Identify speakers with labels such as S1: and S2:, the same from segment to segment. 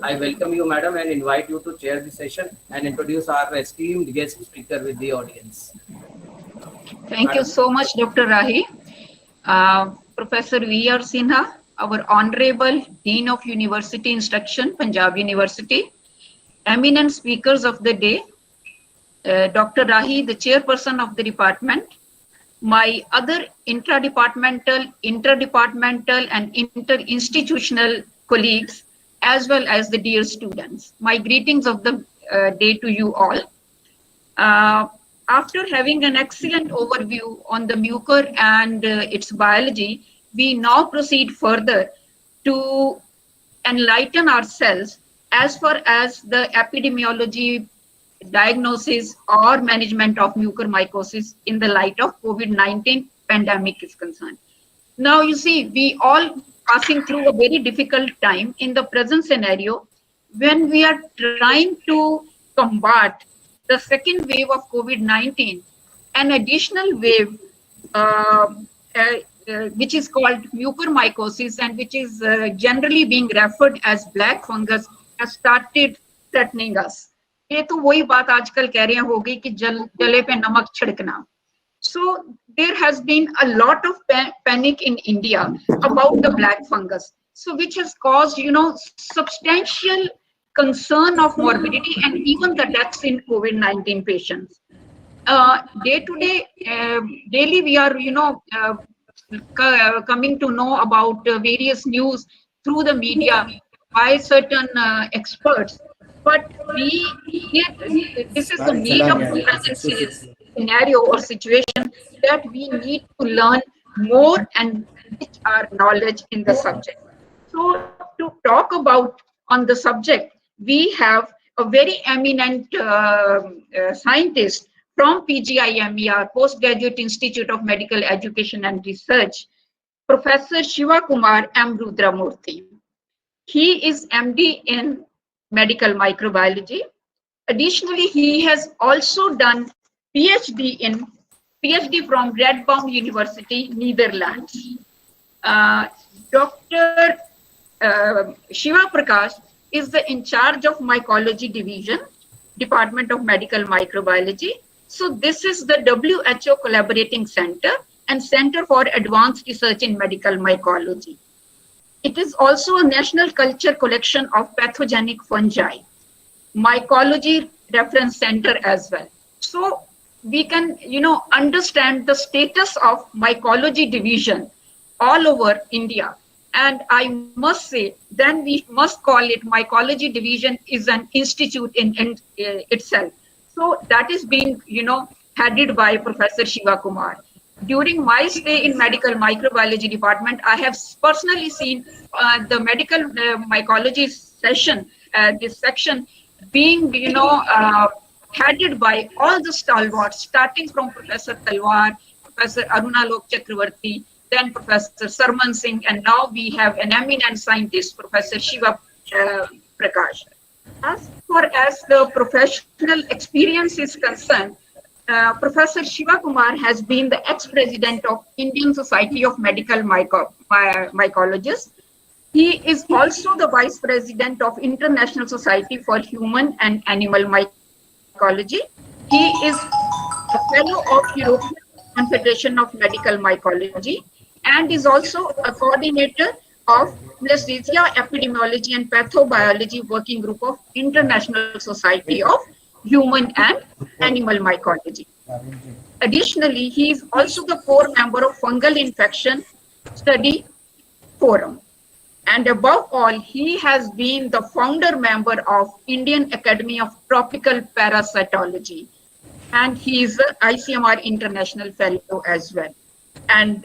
S1: I welcome you, madam, and invite you to chair the session and introduce our esteemed guest speaker with the audience.
S2: Thank you
S1: Madam.
S2: so much, Dr. Rahi. Professor V.R. Sinha, our Honorable Dean of University Instruction, Punjab University, eminent speakers of the day, Dr. Rahi, the chairperson of the department, my other intra-departmental, interdepartmental, and inter-institutional colleagues, as well as the dear students. My greetings of the day to you all. After having an excellent overview on the mucor and its biology, we now proceed further to enlighten ourselves as far as the epidemiology, diagnosis or management of mucormycosis in the light of COVID-19 pandemic is concerned. Now, you see, we all passing through a very difficult time in the present scenario when we are trying to combat the second wave of COVID-19, an additional wave which is called mucormycosis and which is generally being referred as black fungus has started threatening us. ये तो वही बात आजकल कह रहे हो गई कि जले पे नमक छिड़कना. So there has been a lot of panic in India about the black fungus, so which has caused, substantial concern of morbidity and even the deaths in COVID-19 patients. Day to day, daily we are, coming to know about various news through the media by certain experts. But this is the need of the present scenario or situation that we need to learn more and enrich our knowledge in the subject. So to talk about on the subject, we have a very eminent scientist from PGIMER, Postgraduate Institute of Medical Education and Research, Professor Shiva Kumar M. Rudramurthy. He is MD in medical microbiology. Additionally, he has also done PhD from Redbourn University, Netherlands. Dr. Shiva Prakash is in charge of mycology division, Department of Medical Microbiology. So this is the WHO collaborating center and Center for Advanced Research in Medical Mycology. It is also a national culture collection of pathogenic fungi, mycology reference center as well. So we can, understand the status of mycology division all over India. And I must say, then we must call it mycology division is an institute in itself. So that is being, headed by Professor Shiva Kumar. During my stay in medical microbiology department, I have personally seen the medical mycology session, this section being, headed by all the stalwarts, starting from Professor Talwar, Professor Arunalok Chakravarti, then Professor Sarman Singh, and now we have an eminent scientist, Professor Shiva Prakash. As far as the professional experience is concerned, Professor Shiva Kumar has been the ex-president of Indian Society of Medical Mycologists. He is also the vice president of International Society for Human and Animal Mycology. He is a fellow of European Confederation of Medical Mycology and is also a coordinator of Anesthesia, Epidemiology and Pathobiology Working Group of International Society of Human and Animal Mycology. Additionally, he is also the core member of Fungal Infection Study Forum. And above all, he has been the founder member of Indian Academy of Tropical Parasitology. And he is an ICMR International Fellow as well. And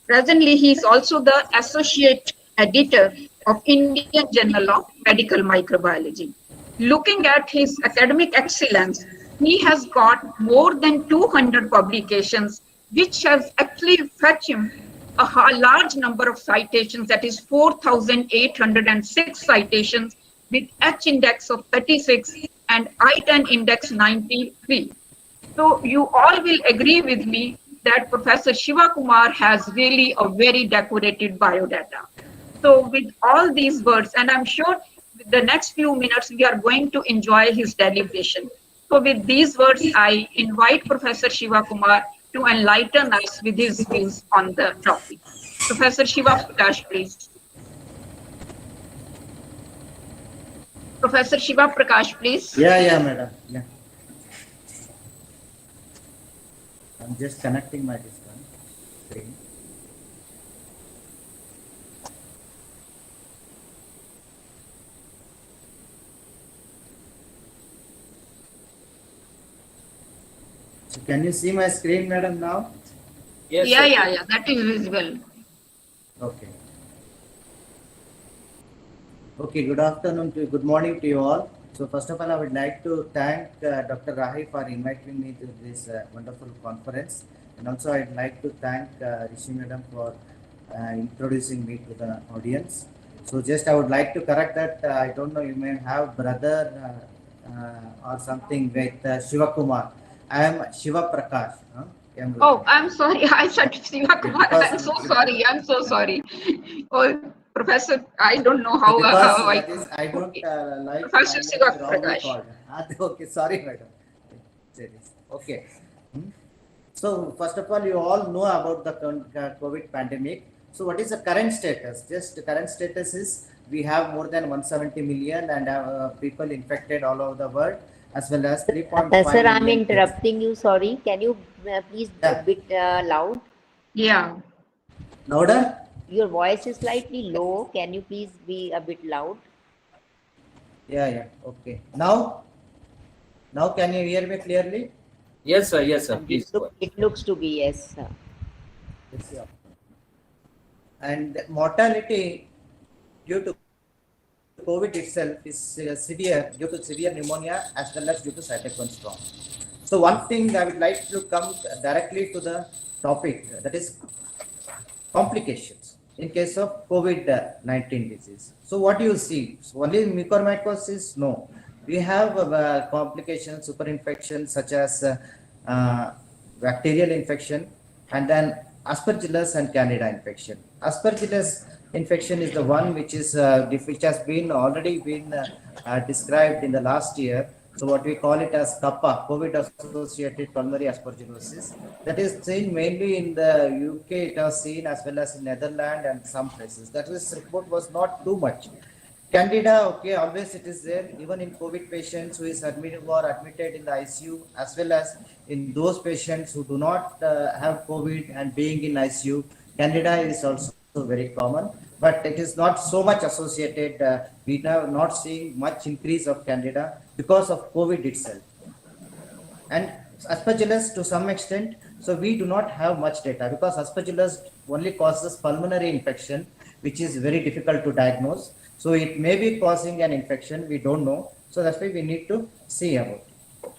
S2: presently, he is also the Associate Editor of Indian Journal of Medical Microbiology. Looking at his academic excellence, he has got more than 200 publications, which has actually fetched him a large number of citations, that is 4,806 citations with H index of 36 and I-10 index 93. So you all will agree with me that Professor Shiva Kumar has really a very decorated biodata. So with all these words, and I'm sure the next few minutes, we are going to enjoy his deliberation. So with these words, I invite Professor Shiva Kumar to enlighten us with his views on the topic. Professor Shiva Prakash, please. Professor Shiva Prakash, please.
S3: Yeah, madam. Yeah. I'm just connecting my this one screen. So can you see my screen, madam, now?
S1: Yes,
S2: Yeah,
S1: sir.
S2: yeah, that is visible.
S3: Okay. Okay, good afternoon to good morning to you all. So first of all, I would like to thank Dr. Rahi for inviting me to this wonderful conference. And also I'd like to thank Rishi Madam for introducing me to the audience. So just I would like to correct that, I don't know, you may have brother or something with Shiva Kumar. I am Shiva Prakash.
S2: Oh, I'm sorry. I said Shiva Kumar.
S3: Because-
S2: I'm so sorry. I'm so sorry. Oh, Professor, I don't know
S3: So
S2: how
S3: because
S2: I
S3: that is, I don't like
S2: Professor
S3: my name
S2: Shiva
S3: is wrongly
S2: Prakash.
S3: called. Okay, sorry, madam. Say this. Okay. So first of all, you all know about the COVID pandemic. So what is the current status? Just the current status is we have more than 170 million and people infected all over the world, as well as 3.5
S4: Sir, I'm
S3: million deaths.
S4: interrupting you. Sorry. Can you please be a
S3: Yeah.
S4: bit loud?
S2: Yeah.
S3: Louder?
S4: Your voice is slightly low. Can you please be a bit loud?
S3: Yeah. Okay. Now can you hear me clearly?
S1: Yes, sir. Yes, sir. Please go ahead.
S4: It looks to be yes, sir.
S3: Yes, yeah. And mortality due to COVID itself is severe due to severe pneumonia as well as due to cytokine storm. So one thing I would like to come directly to the topic, that is complications in case of COVID-19 disease. So what do you see? So only mucormycosis? No. We have complications, superinfections such as bacterial infection and then Aspergillus and Candida infection. Aspergillus infection is the one which has been already been described in the last year. So what we call it as CAPA, COVID-associated pulmonary aspergillosis. That is seen mainly in the UK. It was seen as well as in Netherlands and some places. That this report was not too much. Candida, okay, always it is there, even in COVID patients who is admitted in the ICU, as well as in those patients who do not have COVID and being in ICU. Candida is also very common, but it is not so much associated. We are not seeing much increase of Candida because of COVID itself. And Aspergillus to some extent, so we do not have much data because Aspergillus only causes pulmonary infection, which is very difficult to diagnose. So it may be causing an infection, we don't know. So that's why we need to see about it.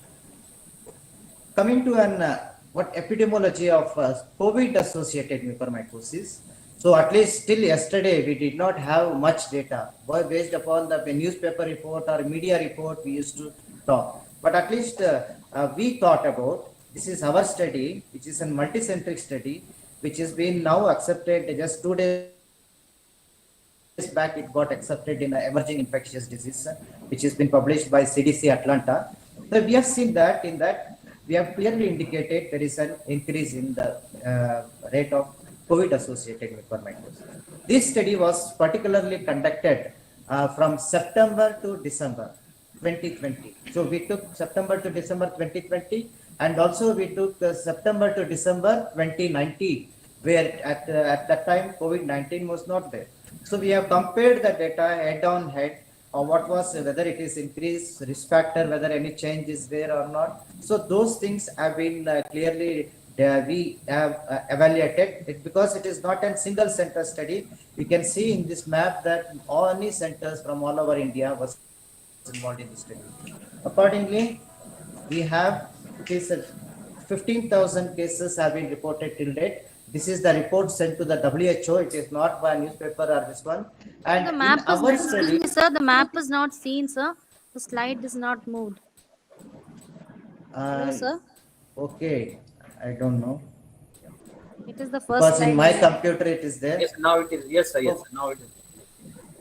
S3: Coming to what epidemiology of COVID-associated mucormycosis. So at least till yesterday, we did not have much data. Based upon the newspaper report or media report, we used to talk. But at least we thought about, this is our study, which is a multicentric study, which has been now accepted just 2 days back. It got accepted in emerging infectious disease, which has been published by CDC Atlanta. So we have seen that in that we have clearly indicated there is an increase in the rate of COVID-associated mucormycosis. This study was particularly conducted from September to December 2020. So we took September to December 2020, and also we took September to December 2019, where at that time COVID-19 was not there. So we have compared the data head on head on what was, whether it is increased risk factor, whether any change is there or not. So those things have been clearly we have evaluated it, because it is not a single center study. You can see in this map that only centers from all over India was involved in this study. Accordingly, we have 15,000 cases have been reported till date. This is the report sent to the WHO. It is not by newspaper or this one. And
S5: The map
S3: in
S5: is
S3: our
S5: not
S3: study,
S5: seen, sir. The map is not seen, sir. The slide is not moved. Hello, sir.
S3: okay, I don't know.
S5: It is the first
S3: Because
S5: slide.
S3: in my computer it is there.
S1: Yes, now it is. Yes, sir. Yes, sir. Now it is.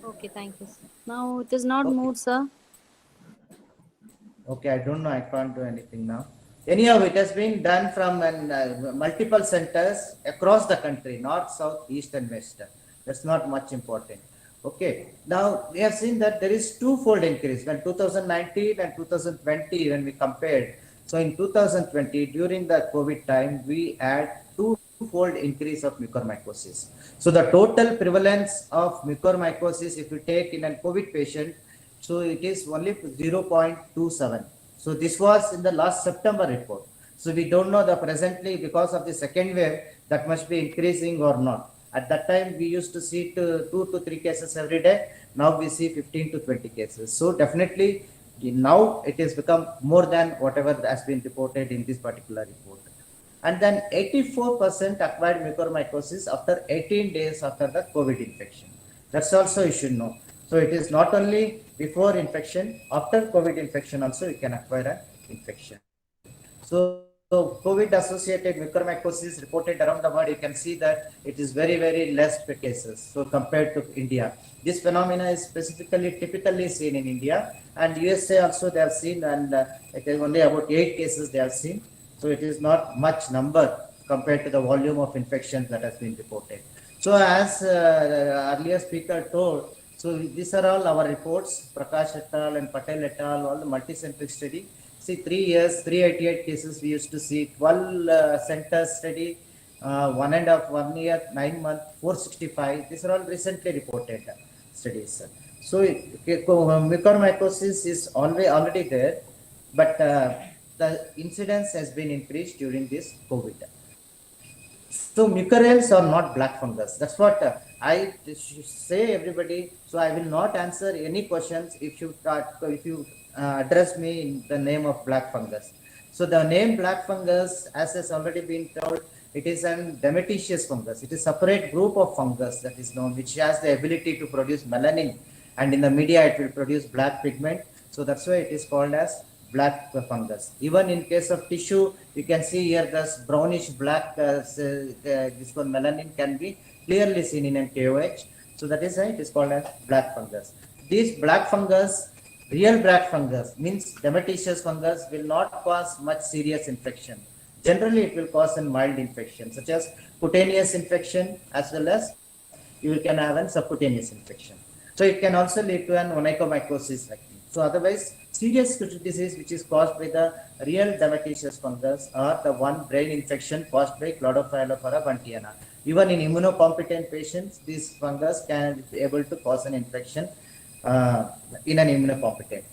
S5: Okay, thank you, sir. Now it is not
S3: Okay.
S5: moved, sir.
S3: Okay, I don't know. I can't do anything now. Anyhow, it has been done from multiple centers across the country, north, south, east, and west. That's not much important. Okay. Now we have seen that there is twofold increase when 2019 and 2020 when we compared. So in 2020, during the COVID time, we had twofold increase of mucormycosis. So the total prevalence of mucormycosis, if you take in a COVID patient, so it is only 0.27. So this was in the last September report. So we don't know the presently because of the second wave that must be increasing or not. At that time we used to see 2 to 3 cases every day. Now we see 15 to 20 cases. So definitely now it has become more than whatever has been reported in this particular report. And then 84% acquired mucormycosis after 18 days after the COVID infection. That's also you should know. So it is not only before infection, after COVID infection also you can acquire an infection. So COVID associated mucormycosis reported around the world, you can see that it is very, very less per cases. So compared to India, this phenomena is typically seen in India, and USA also they have seen, and it is only about 8 cases they have seen. So it is not much number compared to the volume of infections that has been reported. So as earlier speaker told, so these are all our reports, Prakash et al. And Patel et al. All the multi-centric study. See, 3 years, 388 cases we used to see, 12 centers study, 1 year, 9 months, 465. These are all recently reported studies. So mucormycosis is already there, but the incidence has been increased during this COVID. So mucorales are not black fungus. That's what I say everybody. So I will not answer any questions if you address me in the name of black fungus. So the name black fungus, as has already been told, it is an demeticious fungus. It is a separate group of fungus that is known, which has the ability to produce melanin, and in the media it will produce black pigment. So that's why it is called as black fungus. Even in case of tissue, you can see here this brownish black, this one melanin can be clearly seen in an KOH. So that is why it is called as black fungus. This black fungus, real black fungus means demeticious fungus, will not cause much serious infection. Generally, it will cause a mild infection such as cutaneous infection, as well as you can have a subcutaneous infection. So it can also lead to an onychomycosis. So otherwise, serious disease which is caused by the real demeticious fungus or the one brain infection caused by Cladophilofora buntiana. Even in immunocompetent patients, this fungus can be able to cause an infection in an immunocompetent.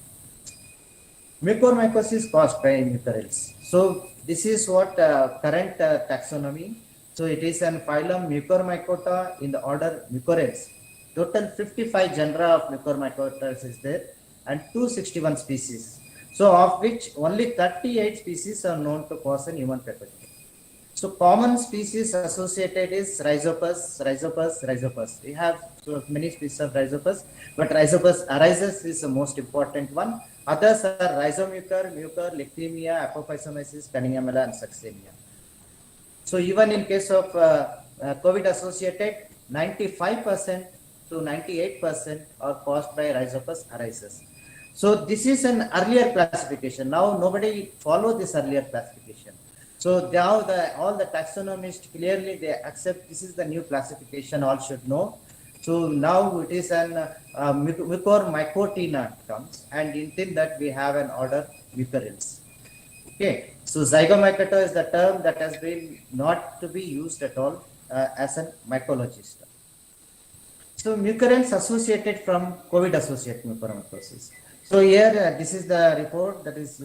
S3: Mucormycosis caused by mucorales. So this is what current taxonomy. So it is an phylum Mucormycota in the order Mucorales. Total 55 genera of Mucormycotas is there and 261 species. So of which only 38 species are known to cause an human pathogen. So common species associated is Rhizopus. We have so many species of Rhizopus, but Rhizopus arises is the most important one. Others are Rhizomucor, Mucor, Lictemia, Apophysomyces, Cunningamella, and Succedia. So even in case of COVID associated, 95% to 98% are caused by Rhizopus arises. So this is an earlier classification. Now nobody follow this earlier classification. So now all the taxonomists clearly they accept this is the new classification, all should know. So now it is an Mucormycotina terms, and in that we have an order Mucorales. Okay, so Zygomycota is the term that has been not to be used at all as a mycologist. So mucorales associated from COVID associated mucormycosis. So here this is the report that is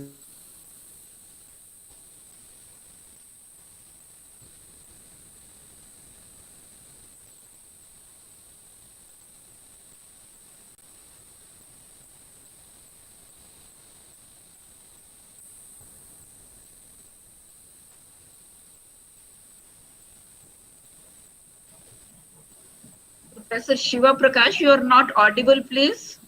S2: Professor Shiva Prakash, you are not audible, please.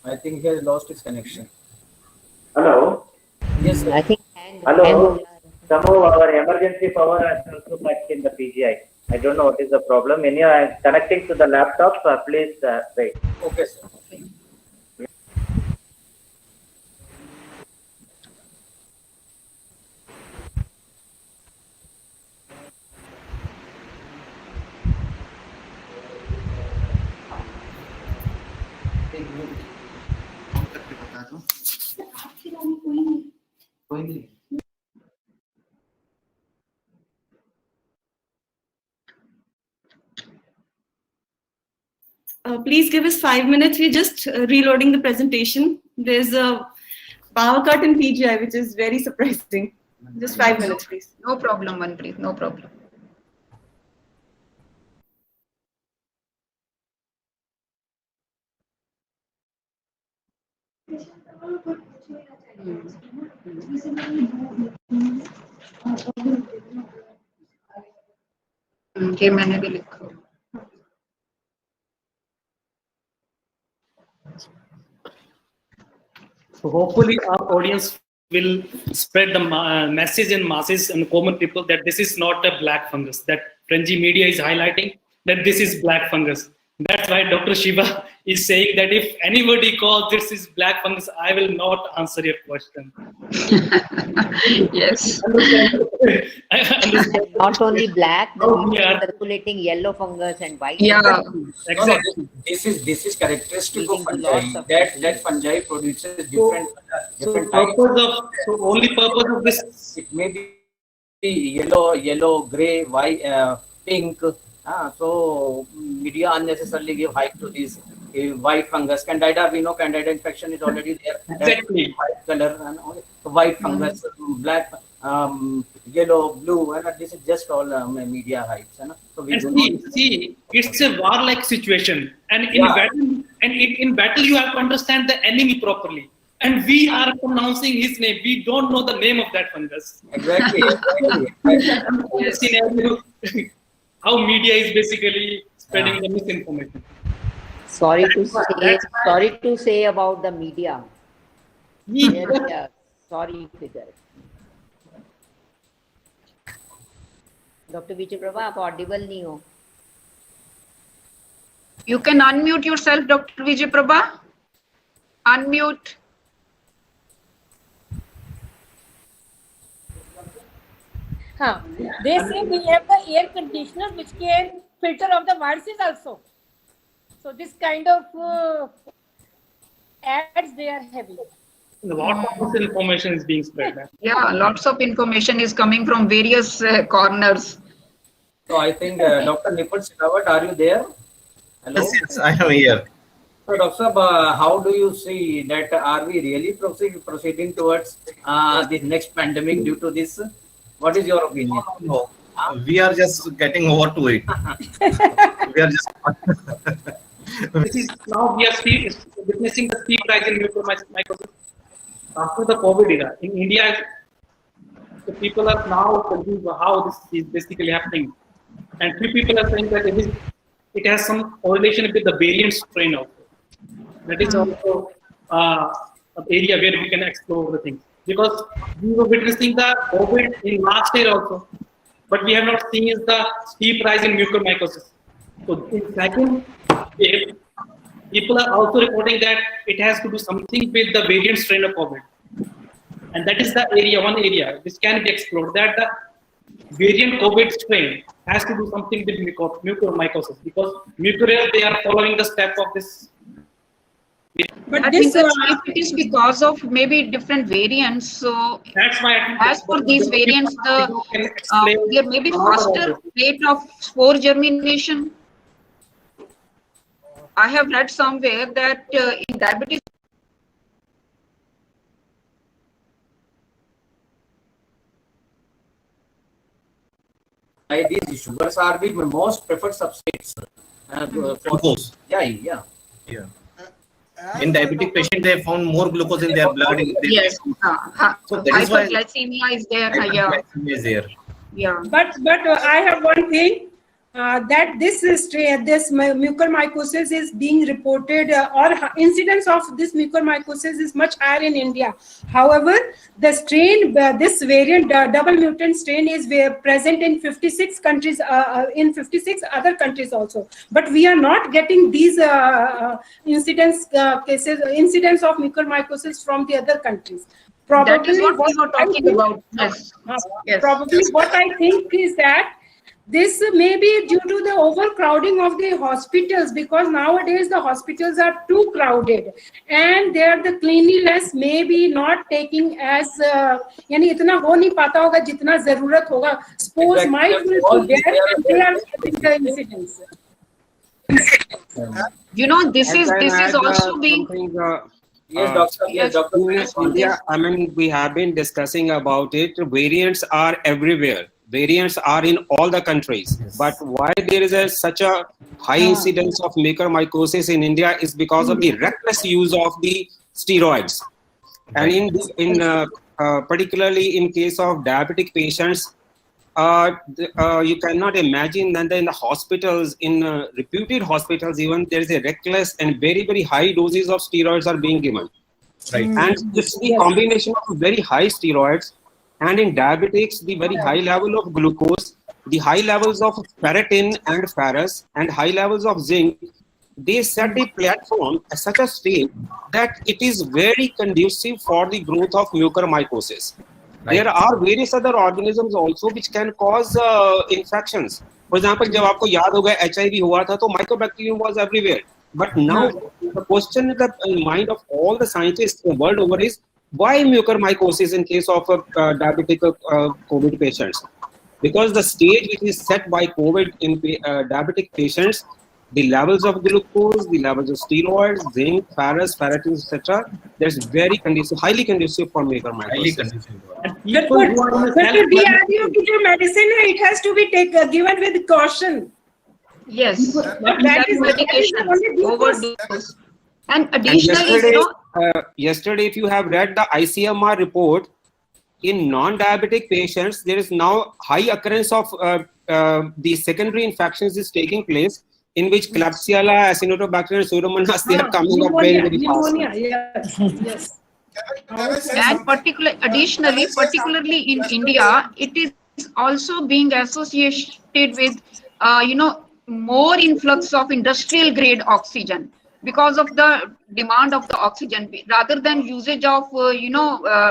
S1: I think he has lost his connection.
S6: Hello.
S1: Yes, sir.
S4: I think
S3: Hello. Somehow our emergency power has also cut in the PGI. I don't know what is the problem. When you are connecting to the laptop, please wait.
S1: Okay, sir.
S6: Please give us 5 minutes. We're just reloading the presentation. There's a power cut in PGI, which is very surprising. Just 5 minutes, please.
S2: No problem, Manpreet, no problem. ये मैंने भी लिखा।
S7: So hopefully our audience will spread the message in masses and common people that this is not a black fungus, that fringy media is highlighting that this is black fungus. That's why Dr. Shiva is saying that if anybody calls this is black fungus, I will not answer your question.
S2: Yes.
S7: I understand.
S4: Not only black, the
S7: Oh,
S4: media
S7: yeah.
S4: circulating yellow fungus and white.
S2: Yeah.
S7: Exactly.
S1: This is characteristic of
S4: Leading to
S1: fungi.
S4: lots of
S1: That fungi produces different
S7: So
S1: types.
S7: only purpose of this.
S1: It may be yellow, gray, white, pink. So media unnecessarily give hype to this white fungus. Candida, we know Candida infection is already there.
S7: Exactly.
S1: White color and all. White fungus, black, yellow, blue, and this is just all media hypes. So we do
S7: And see, it's a war-like situation, and in battle, you have to understand the enemy properly. And we are pronouncing his name. We don't know the name of that fungus.
S1: exactly.
S7: Scenario, how media is basically spreading the misinformation.
S4: Sorry to say about the media. Yeah, sorry figure. Dr. Vijay Prabha, आप audible नहीं हो.
S2: You can unmute yourself, Dr. Vijay Prabha. Unmute.
S8: They say we have the air conditioner which can filter off the viruses also. So this kind of ads they are having.
S7: A lot of misinformation is being spread.
S2: Yeah, lots of information is coming from various corners.
S1: So I think Dr. Nipul Sehrawat, are you there? Hello.
S9: Yes, I am here.
S1: So Dr. Sahab, how do you see that? Are we really proceeding towards the next pandemic due to this? What is your opinion?
S9: No, we are just getting over to it. We are just.
S7: This is now we are witnessing the steep rise in mucormycosis after the COVID era. In India, the people are now confused how this is basically happening, and few people are saying that it has some correlation with the variant strain also. That is also an area where we can explore the things, because we were witnessing the COVID in last year also, but we have not seen the steep rise in mucormycosis. So in second wave, people are also reporting that it has to do something with the variant strain of COVID, and that is the one area which can be explored. That the variant COVID strain has to do something with mucormycosis, because mucormycosis they are following the step of this.
S2: But I think that it is because of maybe different variants. So
S7: That's why I think
S2: as for these variants, there may be
S7: a lot
S2: faster
S7: about it.
S2: rate of spore germination. I have read somewhere that in diabetes,
S1: These sugars are the most preferred substrates.
S9: Glucose.
S1: Yeah.
S9: Yeah. In diabetic patient, they found more glucose in their blood.
S2: yes,
S9: So that is why
S2: hyperglycemia is there. Yeah,
S9: hyperglycemia is there.
S2: yeah.
S8: But I have one thing. that this mucormycosis is being reported, or incidence of this mucormycosis is much higher in India. However, the strain, this variant, double mutant strain, is present in 56 countries, in 56 other countries also. But we are not getting these incidence of mucormycosis from the other countries. Probably
S2: That is what we were talking about. Yes. Yes.
S8: Probably what I think is that this may be due to the overcrowding of the hospitals, because nowadays the hospitals are too crowded and there the cleanliness may be not taking as यानी इतना हो नहीं पाता होगा जितना जरूरत होगा. Suppose might will be there and they are getting the incidents.
S2: You know, this is also being.
S1: Yes, doctor. Yes, doctor.
S10: In India, I mean, we have been discussing about it. Variants are everywhere. Variants are in all the countries.
S3: Yes.
S10: But why there is such a high incidence of mucormycosis in India is because of the reckless use of the steroids. And particularly in case of diabetic patients, you cannot imagine that in the hospitals, in reputed hospitals, even there is a reckless and very, very high doses of steroids are being given.
S9: Right.
S10: And it's the combination of very high steroids and in diabetics, the very high level of glucose, the high levels of ferritin and ferrous, and high levels of zinc. They set the platform at such a state that it is very conducive for the growth of mucormycosis.
S9: Right.
S10: There are various other organisms also which can cause infections. For example, जब आपको याद होगा HIV हुआ था तो mycobacterium was everywhere. But now the question in the mind of all the scientists the world over is why mucormycosis in case of diabetic COVID patients? Because the stage which is set by COVID in diabetic patients, the levels of glucose, the levels of steroids, zinc, ferrous, ferritin, etc., that's very conducive, highly conducive for mucormycosis.
S9: Highly conducive.
S8: But to be adiabatic medicine, it has to be given with caution.
S2: Yes.
S8: That is
S2: medication. Overdose. And
S10: And
S2: additionally,
S10: yesterday, if you have read the ICMR report, in non-diabetic patients, there is now high occurrence of the secondary infections is taking place, in which Klebsiella, Acinetobacter, and Pseudomonas, they are coming up very, very fast.
S8: Pneumonia, yes.
S2: and particularly in India, it is also being associated with, more influx of industrial grade oxygen because of the demand of the oxygen rather than usage of,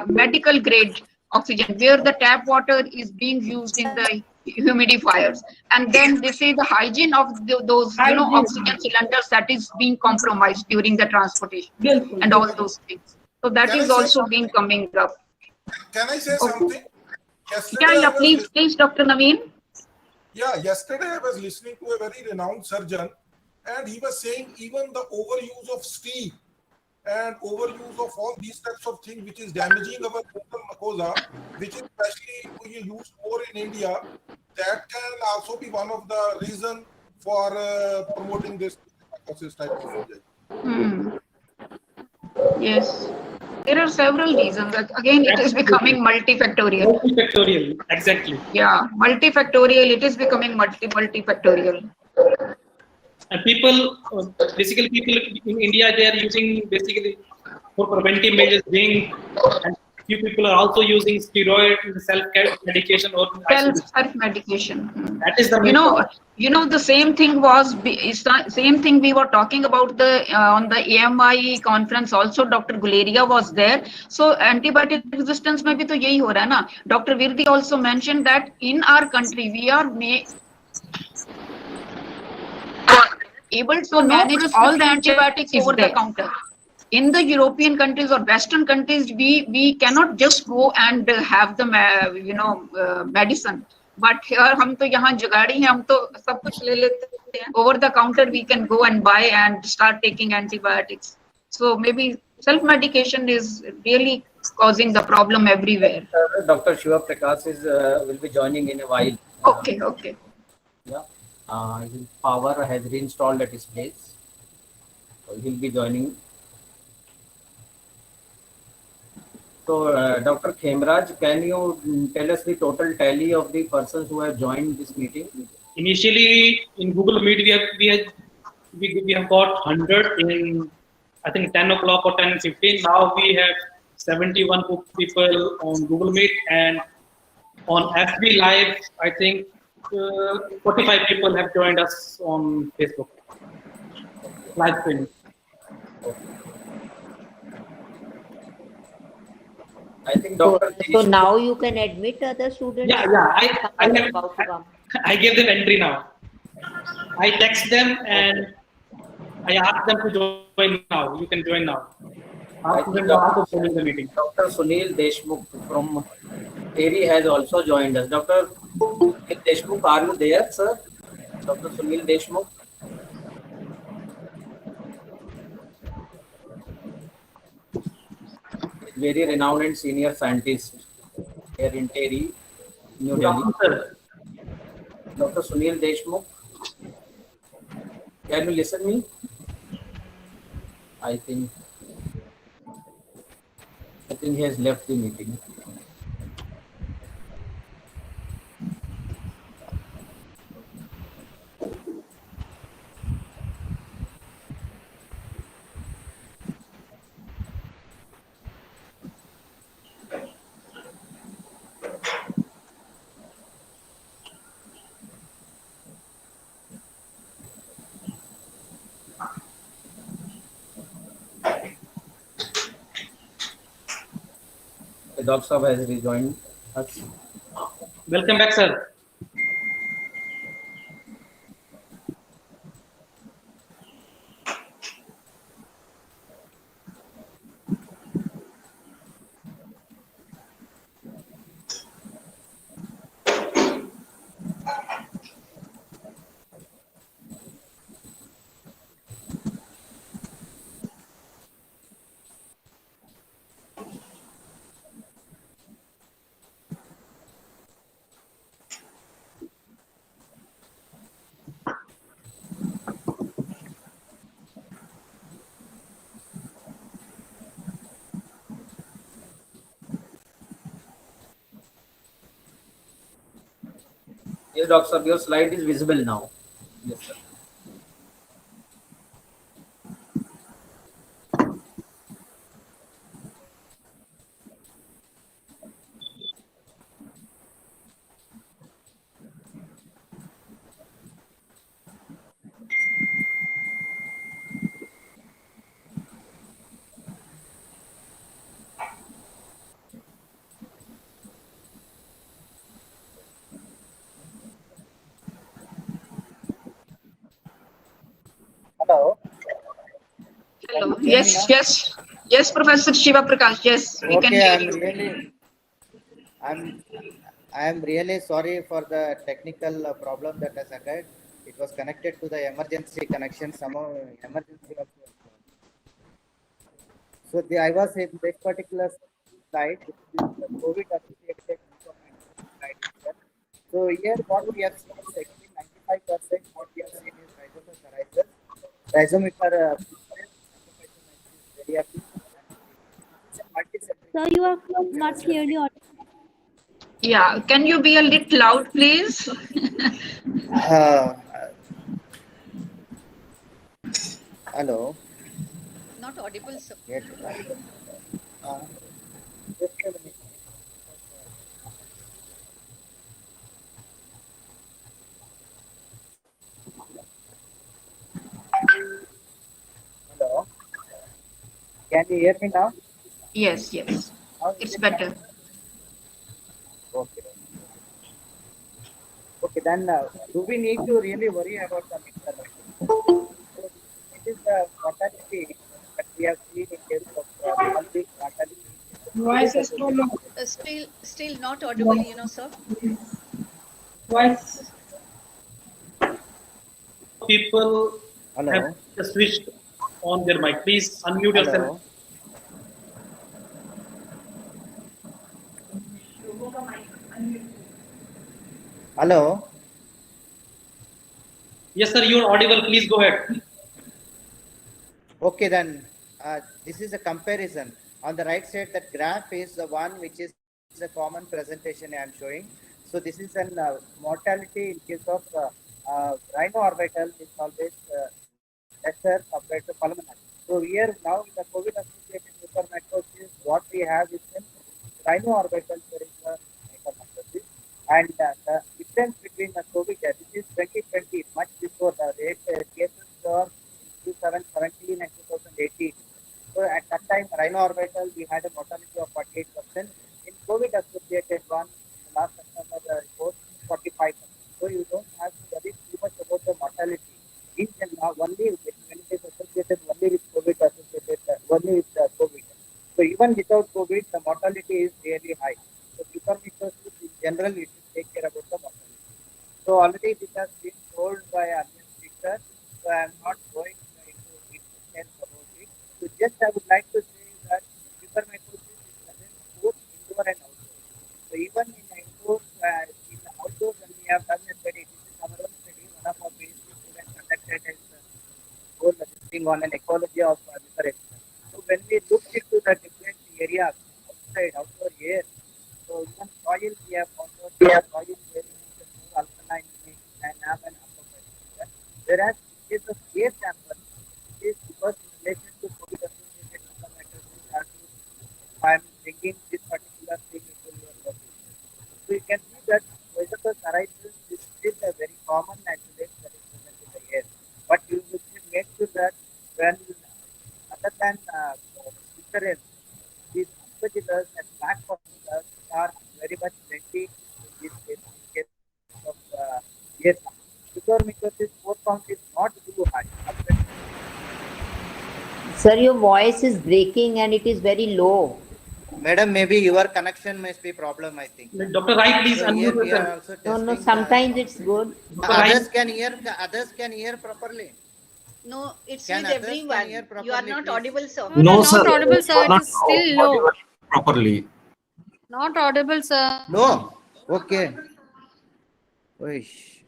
S2: medical grade oxygen, where the tap water is being used in the humidifiers, and then they say the hygiene of those oxygen cylinders that is being compromised during the transportation and all those things. So that is also being coming up.
S11: Can I say something? Yesterday
S2: Yeah, please, Dr. Naveen.
S11: Yeah, yesterday I was listening to a very renowned surgeon, and he was saying even the overuse of steam and overuse of all these types of things, which is damaging our mucosa, which is especially we use more in India, that can also be one of the reasons for promoting this type of subject.
S2: Yes, there are several reasons. Again, it is becoming multifactorial.
S7: Multifactorial, exactly.
S2: Yeah, multifactorial. It is becoming multifactorial.
S7: And people in India, they are using basically for preventive measures, zinc, and few people are also using steroid self-care medication or
S2: Self-medication.
S7: That is the
S2: the same thing we were talking about on the AMI conference also. Dr. Guleria was there. So antibiotic resistance में भी तो यही हो रहा है ना. Dr. Virdi also mentioned that in our country we are able to manage all the antibiotics over the counter. In the European countries or Western countries, we cannot just go and have the medicine. But here हम तो यहाँ जुगाड़ी हैं, हम तो सब कुछ ले लेते हैं. Over the counter we can go and buy and start taking antibiotics. So maybe self-medication is really causing the problem everywhere.
S1: Dr. Shiva Prakash will be joining in a while.
S2: Okay.
S1: Yeah. His power has reinstalled at his place. So he'll be joining. So, Dr. Khemraj, can you tell us the total tally of the persons who have joined this meeting?
S7: initially in Google Meet we have got 100 in I think 10 o'clock or 10:15. Now we have 71 people on Google Meet, and on FB Live I think 45 people have joined us on Facebook live streaming.
S1: I think
S4: So,
S1: Dr.
S4: so now you can admit other students.
S7: Yeah. I
S4: Someone
S7: have,
S4: about to come.
S7: I gave them entry now. I text them and I ask them to join now. You can join now. Ask them to also join the meeting.
S1: Dr. Sunil Deshmukh from TERI has also joined us. Dr. Deshmukh, are you there, sir? Dr. Sunil Deshmukh? Very renowned and senior scientist here in TERI, New Delhi. Dr. Sunil Deshmukh, can you listen me? I think he has left the meeting. The Dr. Saab has rejoined us.
S7: Welcome back, sir.
S1: Yes, Dr. Saab, your slide is visible now. Yes, sir.
S3: Hello.
S2: Hello. Yes, Professor Shiva Prakash. Yes, we can hear you.
S3: I am really sorry for the technical problem that has occurred. It was connected to the emergency connection. Somehow emergency was. So I was in this particular slide, which is the COVID associated slide here. So here what we have seen is actually 95% what we have seen is rhizomus aryzus. Rhizomifer very active.
S5: Sir, you are not clearly audible.
S2: Yeah, can you be a little loud, please?
S3: Hello.
S12: Not audible, sir.
S3: Yes. Just a minute. Hello. Can you hear me now?
S2: Yes, it's better.
S3: Okay. Okay, then do we need to really worry about the mixture? It is the mortality that we have seen in case of mortality.
S8: Voice is too low.
S12: Still not audible, sir.
S8: Voice.
S7: People
S3: Hello.
S7: have switched on their mic. Please unmute yourself.
S3: Hello.
S7: Yes, sir, you're audible. Please go ahead.
S3: Okay, then this is a comparison. On the right side, that graph is the one which is a common presentation I am showing. So this is an mortality in case of rhino-orbital is always lesser compared to pulmonary. So here now in the COVID-associated mucormycosis, what we have is in rhino-orbital there is a mucormycosis, and the difference between the COVID, this is 2020, much before the rate cases were in 2017 and 2018. So at that time, rhino-orbital we had a mortality of 48%. In COVID-associated one, the last September report, 45%. So you don't have to worry too much about the mortality. In general, only when it is associated only with COVID associated, only with COVID. So even without COVID, the mortality is really high. So mucormycosis in general, it should take care about the mortality. So already this has been told by earlier speaker, so I am not going into details about it. So just I would like to say that mucormycosis is present both indoor and outdoor. So even in the outdoors, when we have done a study, this is our own study, one of our PhD students conducted a whole thing on an ecology of mucormycosis. So when we looked into the different areas outside, outdoor air, so even soil we have found out soil where it is more alkaline and have an aquaculture. Whereas it is a air sample, it is because in relation to COVID associated mucormycosis, I am bringing this particular thing into your location. So you can see that Vesica arises is still a very common naturalist that is present in the air. But you should make sure that when other than Picaris, these aspergillus and black phosphorus are very much plenty in this case of air. Mucormycosis 4 count is not too high.
S4: Sir, your voice is breaking and it is very low.
S3: Madam, maybe your connection must be problem, I think.
S7: Dr. Rai, please
S3: So
S7: unmute
S3: here we are
S7: yourself.
S3: also
S4: No,
S3: testing.
S4: sometimes it's good.
S3: Others can hear properly.
S12: No, it's
S3: Can
S12: with
S3: others can
S12: everyone.
S3: hear
S12: You are
S3: properly,
S12: not
S3: please?
S12: audible, sir.
S5: No,
S9: No,
S5: not
S9: sir.
S5: audible, sir. It
S9: Not
S5: is still low.
S9: properly.
S5: Not audible, sir.
S3: No. Okay. Oish.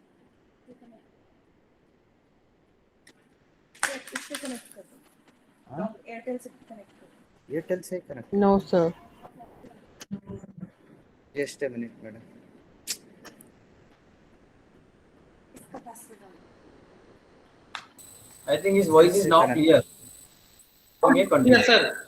S3: Huh? Airtel se connect.
S13: No, sir.
S3: Just a minute, madam.
S1: I think his voice is now clear. You may continue.
S7: Yes, sir.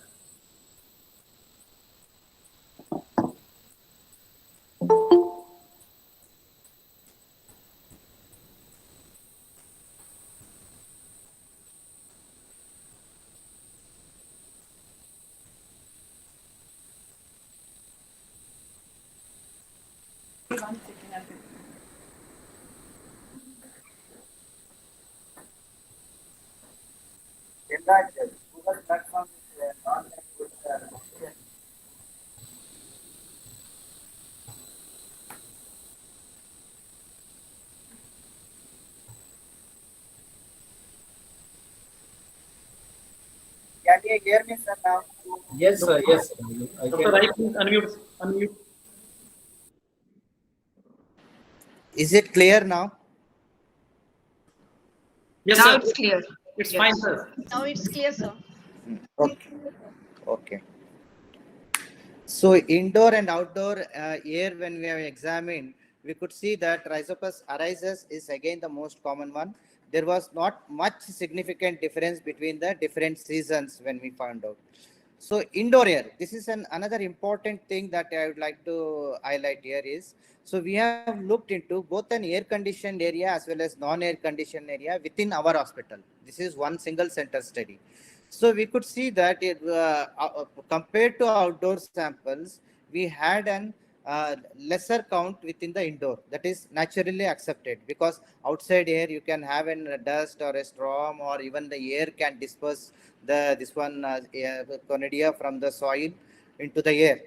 S3: Google platform is not a good option. Can you hear me, sir, now?
S1: Yes, sir. Yes. I
S7: Dr. Rai, please unmute.
S3: Is it clear now?
S7: Yes,
S2: Now
S7: sir.
S2: it's clear.
S7: It's
S2: Yes.
S7: fine, sir.
S12: Now it's clear, sir.
S3: Okay. Okay. So indoor and outdoor air, when we have examined, we could see that Rhizopus arises is again the most common one. There was not much significant difference between the different seasons when we found out. So indoor air, this is another important thing that I would like to highlight here is, so we have looked into both an air conditioned area as well as non-air conditioned area within our hospital. This is one single center study. So we could see that compared to outdoor samples, we had an lesser count within the indoor. That is naturally accepted, because outside air you can have a dust or a storm, or even the air can disperse this one conidia from the soil into the air.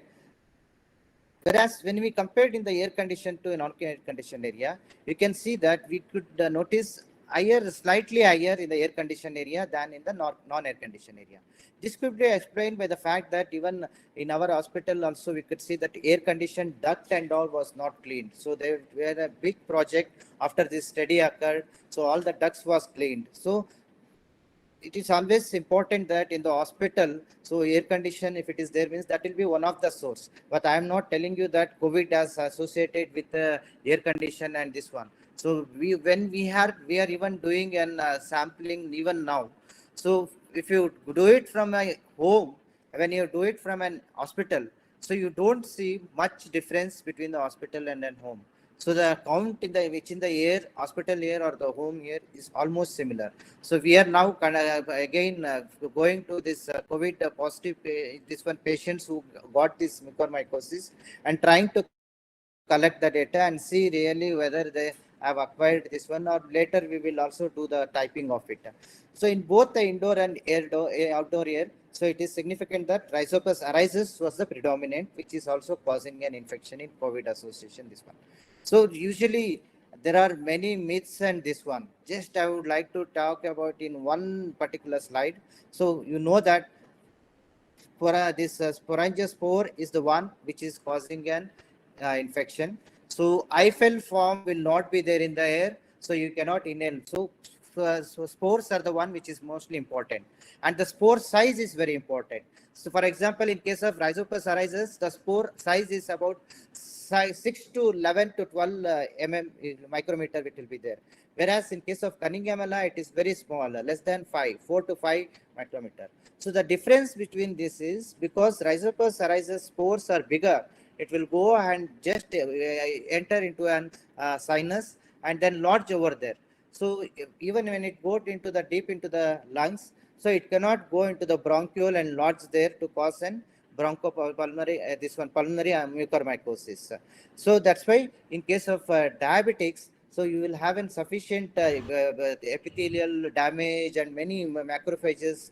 S3: Whereas when we compared in the air conditioned to a non-air conditioned area, you can see that we could notice slightly higher in the air conditioned area than in the non-air conditioned area. This could be explained by the fact that even in our hospital also we could see that air conditioned duct and all was not cleaned. So there were a big project after this study occurred. So all the ducts was cleaned. So it is always important that in the hospital, so air condition, if it is there, means that will be one of the source. But I am not telling you that COVID has associated with air condition and this one. So when we are even doing an sampling even now. So if you do it from a home, when you do it from an hospital, so you don't see much difference between the hospital and then home. So the count in the which in the air, hospital air or the home air is almost similar. So we are now again going to this COVID positive, this one patients who got this mucormycosis and trying to collect the data and see really whether they have acquired this one, or later we will also do the typing of it. So in both the indoor and outdoor air, so it is significant that Rhizopus arises was the predominant, which is also causing an infection in COVID association, this one. So usually there are many myths and this one. Just I would like to talk about in one particular slide. So you know that for this sporangiospore is the one which is causing an infection. So IFL form will not be there in the air, so you cannot inhale. So spores are the one which is mostly important, and the spore size is very important. So for example, in case of Rhizopus arises, the spore size is about 6 to 11 to 12 micrometer it will be there. Whereas in case of Cunningham-Ella, it is very small, less than 4 to 5 micrometer. So the difference between this is because Rhizopus arises spores are bigger, it will go and just enter into an sinus and then lodge over there. So even when it goes into the deep into the lungs, so it cannot go into the bronchiole and lodge there to cause an bronchopulmonary, pulmonary mucormycosis. So that's why in case of diabetics, so you will have insufficient epithelial damage and many macrophages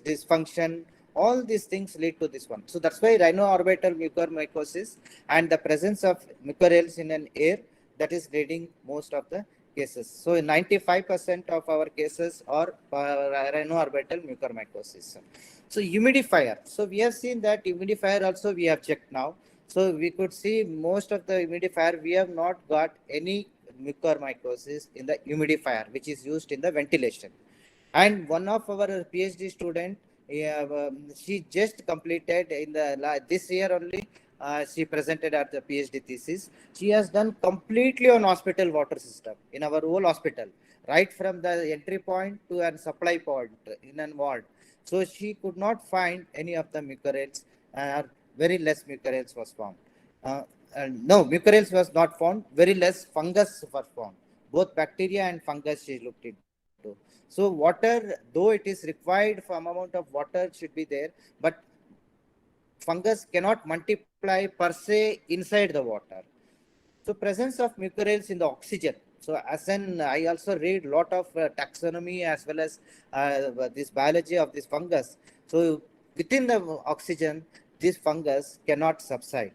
S3: dysfunction. All these things lead to this one. So that's why rhinoorbital mucormycosis and the presence of mucorales in an air, that is leading most of the cases. So 95% of our cases are rhinoorbital mucormycosis. So humidifier. So we have seen that humidifier also we have checked now. So we could see most of the humidifier, we have not got any mucormycosis in the humidifier, which is used in the ventilation. And one of our PhD student, she just completed in the this year only, she presented at the PhD thesis. She has done completely on hospital water system in our whole hospital, right from the entry point to a supply point in an ward. So she could not find any of the mucorales, very less mucorales was found. No, mucorales was not found, very less fungus was found. Both bacteria and fungus she looked into. So water, though it is required, some amount of water should be there, but fungus cannot multiply per se inside the water. So presence of mucorales in the oxygen. So as an, I also read a lot of taxonomy as well as this biology of this fungus. So within the oxygen, this fungus cannot subside.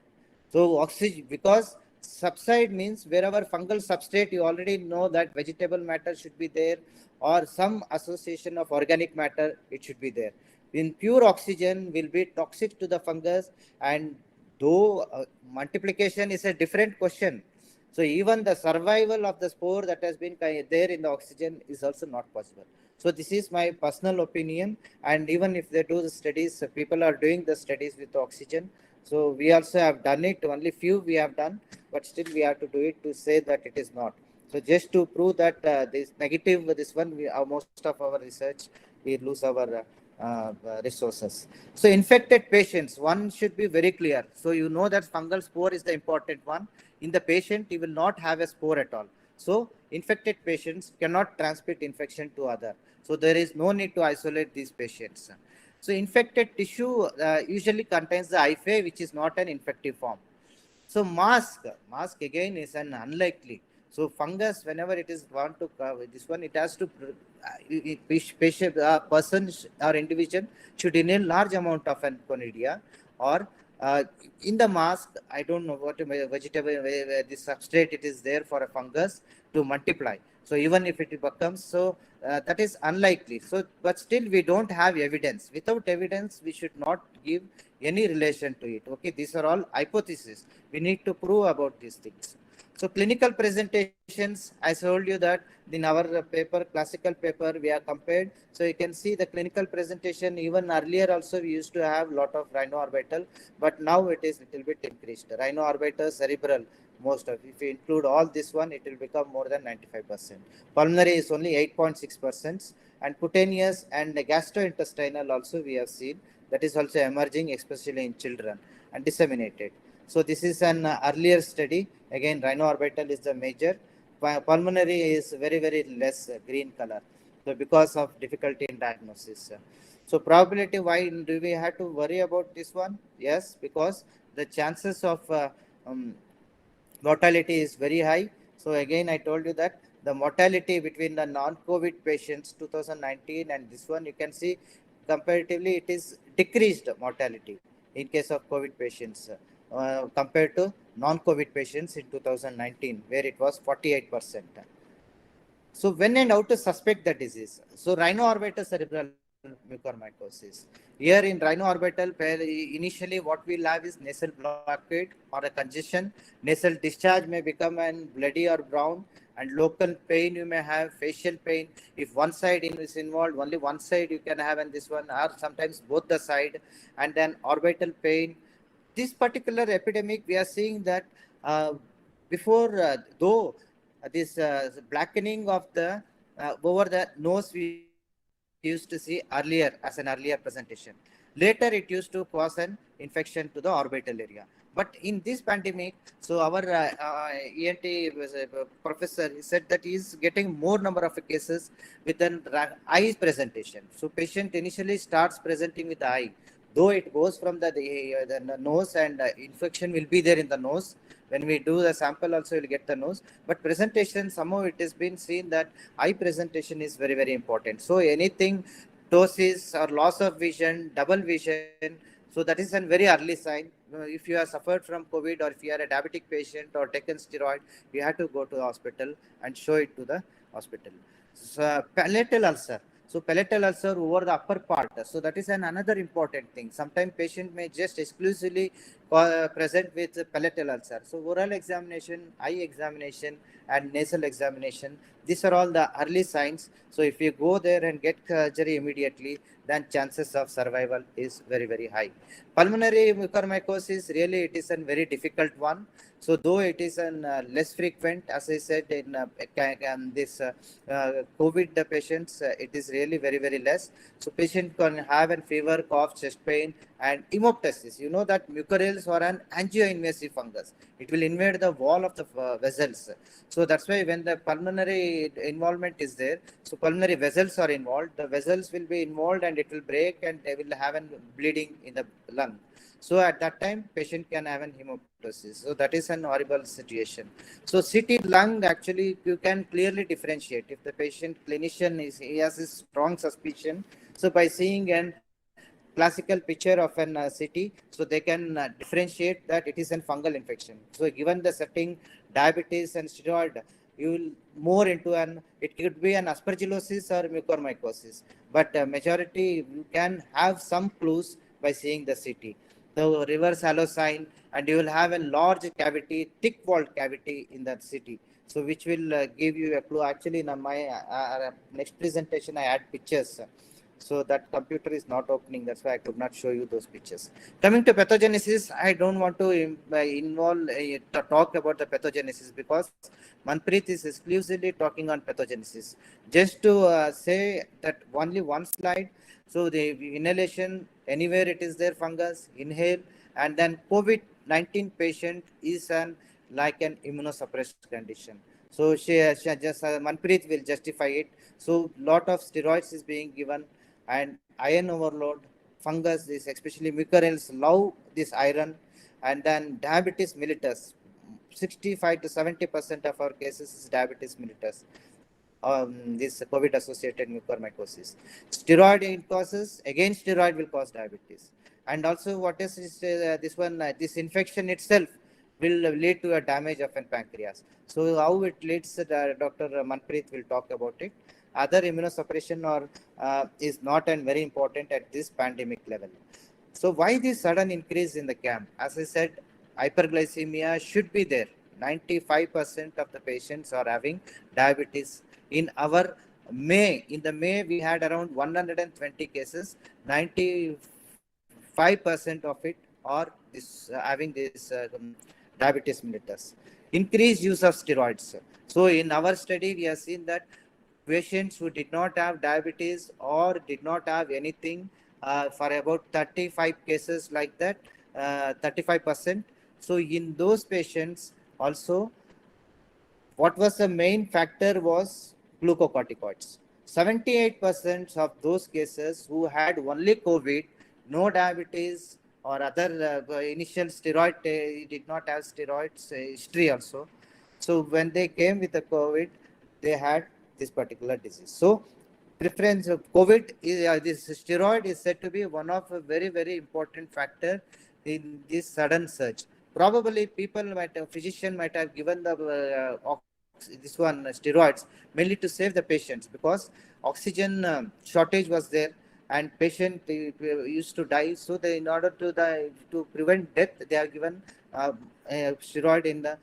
S3: So oxygen, because subside means wherever fungal substrate, you already know that vegetable matter should be there or some association of organic matter, it should be there. In pure oxygen will be toxic to the fungus, and though multiplication is a different question. So even the survival of the spore that has been there in the oxygen is also not possible. So this is my personal opinion. And even if they do the studies, people are doing the studies with oxygen. So we also have done it, only few we have done, but still we have to do it to say that it is not. So just to prove that this negative, this one, most of our research, we lose our resources. So infected patients, one should be very clear. So you know that fungal spore is the important one. In the patient, he will not have a spore at all. So infected patients cannot transmit infection to other. So there is no need to isolate these patients. So infected tissue usually contains the hyphae, which is not an infective form. So mask again is an unlikely. So fungus, whenever it is want to cover this one, it has to patient, person or individual should inhale large amount of an conidia, or in the mask, I don't know what vegetable this substrate it is there for a fungus to multiply. So even if it becomes so, that is unlikely. So, but still we don't have evidence. Without evidence, we should not give any relation to it. Okay, these are all hypotheses. We need to prove about these things. So clinical presentations, I told you that in our paper, classical paper, we are compared. So you can see the clinical presentation. Even earlier also we used to have lot of rhinoorbital, but now it is little bit increased. Rhinoorbital, cerebral, most of. If you include all this one, it will become more than 95%. Pulmonary is only 8.6%, and cutaneous and gastrointestinal also we have seen that is also emerging, especially in children, and disseminated. So this is an earlier study. Again, rhinoorbital is the major. Pulmonary is very, very less green color. So because of difficulty in diagnosis. So probability, why do we have to worry about this one? Yes, because the chances of mortality is very high. So again, I told you that the mortality between the non-COVID patients 2019 and this one, you can see comparatively it is decreased mortality in case of COVID patients compared to non-COVID patients in 2019, where it was 48%. So when and how to suspect the disease? So rhinoorbital cerebral mucormycosis. Here in rhinoorbital, initially what we'll have is nasal blockade or a congestion. Nasal discharge may become an bloody or brown, and local pain you may have, facial pain. If one side is involved, only one side you can have, and this one, or sometimes both the side, and then orbital pain. This particular epidemic, we are seeing that before, though this blackening of the over the nose we used to see earlier as an earlier presentation. Later, it used to cause an infection to the orbital area. But in this pandemic, so our ENT professor, he said that he is getting more number of cases with an eye presentation. So patient initially starts presenting with the eye, though it goes from the nose, and infection will be there in the nose. When we do the sample also, we'll get the nose. But presentation, somehow it has been seen that eye presentation is very, very important. So anything, ptosis or loss of vision, double vision, so that is a very early sign. If you have suffered from COVID, or if you are a diabetic patient or taken steroid, you have to go to the hospital and show it to the hospital. So, palatal ulcer. So palatal ulcer over the upper part. So that is another important thing. Sometimes patient may just exclusively present with palatal ulcer. So oral examination, eye examination, and nasal examination, these are all the early signs. So if you go there and get surgery immediately, then chances of survival is very, very high. Pulmonary mucormycosis, really it is a very difficult one. So though it is less frequent, as I said, in this COVID patients, it is really very, very less. So patient can have a fever, cough, chest pain, and hemoptysis. You know that mucorales are an angioinvasive fungus. It will invade the wall of the vessels. So that's why when the pulmonary involvement is there, so pulmonary vessels are involved, the vessels will be involved and it will break and they will have a bleeding in the lung. So at that time, patient can have an hemoptysis. So that is an horrible situation. So CT lung, actually, you can clearly differentiate. If the patient clinician he has a strong suspicion, so by seeing an classical picture of an CT, so they can differentiate that it is a fungal infection. So given the setting, diabetes and steroid, you will more into it could be an aspergillosis or mucormycosis. But majority, you can have some clues by seeing the CT. The reverse halo sign, and you will have a large cavity, thick walled cavity in that CT. So which will give you a clue. Actually, in my next presentation, I add pictures. So that computer is not opening. That's why I could not show you those pictures. Coming to pathogenesis, I don't want to talk about the pathogenesis because Manpreet is exclusively talking on pathogenesis. Just to say that only one slide. So the inhalation, anywhere it is there, fungus, inhale, and then COVID-19 patient is like an immunosuppressed condition. So she just Manpreet will justify it. So lot of steroids is being given, and iron overload, fungus, this especially mucorales love this iron, and then diabetes mellitus. 65 to 70% of our cases is diabetes mellitus. This COVID-associated mucormycosis. Steroid causes, again steroid will cause diabetes. And also what is this one, this infection itself will lead to a damage of an pancreas. So how it leads, Dr. Manpreet will talk about it. Other immunosuppression is not very important at this pandemic level. So why this sudden increase in the camp? As I said, hyperglycemia should be there 95% of the patients are having diabetes. In our May, in the May, we had around 120 cases. 95% of it are this having this diabetes mellitus. Increased use of steroids. So in our study, we have seen that patients who did not have diabetes or did not have anything for about 35 cases like that, 35%. So in those patients also, what was the main factor was glucocorticoids. 78% of those cases who had only COVID, no diabetes or other initial steroid, did not have steroids history also. So when they came with the COVID, they had this particular disease. So preference of COVID, this steroid is said to be one of a very, very important factor in this sudden surge. Probably physician might have given the this one steroids mainly to save the patients, because oxygen shortage was there and patient used to die. So they, in order to prevent death, they are given steroid in the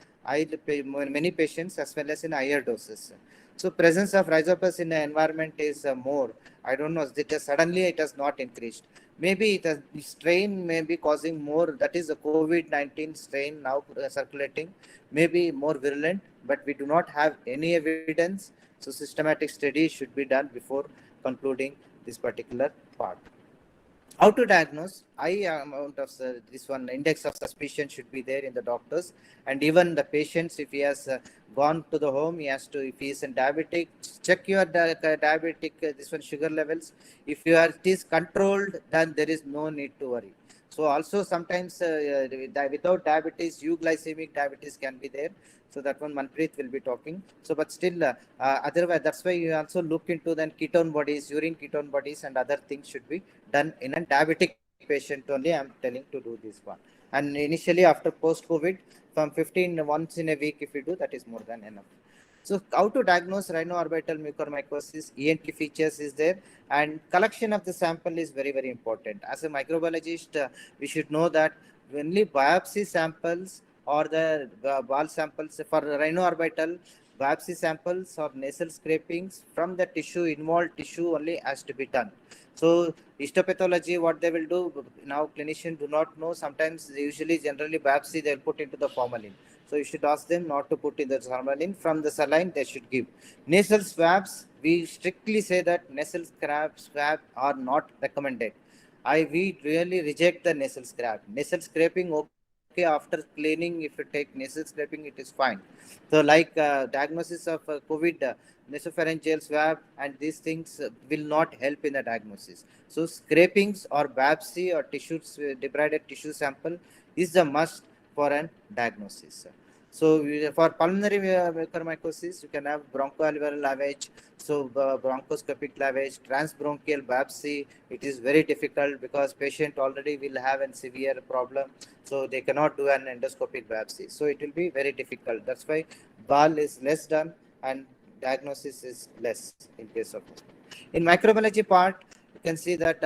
S3: many patients as well as in higher doses. So presence of rhizopus in the environment is more. I don't know. Suddenly it has not increased. Maybe the strain may be causing more. That is the COVID-19 strain now circulating. Maybe more virulent, but we do not have any evidence. So systematic study should be done before concluding this particular part. How to diagnose? High amount of this one index of suspicion should be there in the doctors, and even the patients, if he has gone to the home, he has to, if he is in diabetic, check your diabetic this one sugar levels. If you are, it is controlled, then there is no need to worry. So also sometimes without diabetes, euglycemic diabetes can be there. So that one Manpreet will be talking. So but still otherwise, that's why you also look into then ketone bodies, urine ketone bodies, and other things should be done in a diabetic patient only. I'm telling to do this one. And initially after post-COVID, from 15 once in a week, if you do, that is more than enough. So how to diagnose rhinoorbital mucormycosis? ENT features is there, and collection of the sample is very, very important. As a microbiologist, we should know that only biopsy samples or the ball samples for rhinoorbital, biopsy samples or nasal scrapings from the tissue, involved tissue only has to be done. So histopathology, what they will do now, clinicians do not know. Sometimes they usually generally biopsy they'll put into the formalin. So you should ask them not to put in the formalin. From the saline they should give. Nasal swabs, we strictly say that nasal swab are not recommended. We really reject the nasal swab. Nasal scraping, okay, after cleaning, if you take nasal scraping, it is fine. So like diagnosis of COVID, nasopharyngeal swab and these things will not help in the diagnosis. So scrapings or biopsy or tissues, debrided tissue sample is the must for an diagnosis. So for pulmonary mucormycosis, you can have bronchoalveolar lavage, so bronchoscopic lavage, transbronchial biopsy. It is very difficult because patient already will have a severe problem, so they cannot do an endoscopic biopsy. So it will be very difficult. That's why BAL is less done and diagnosis is less in case of. In microbiology part, you can see that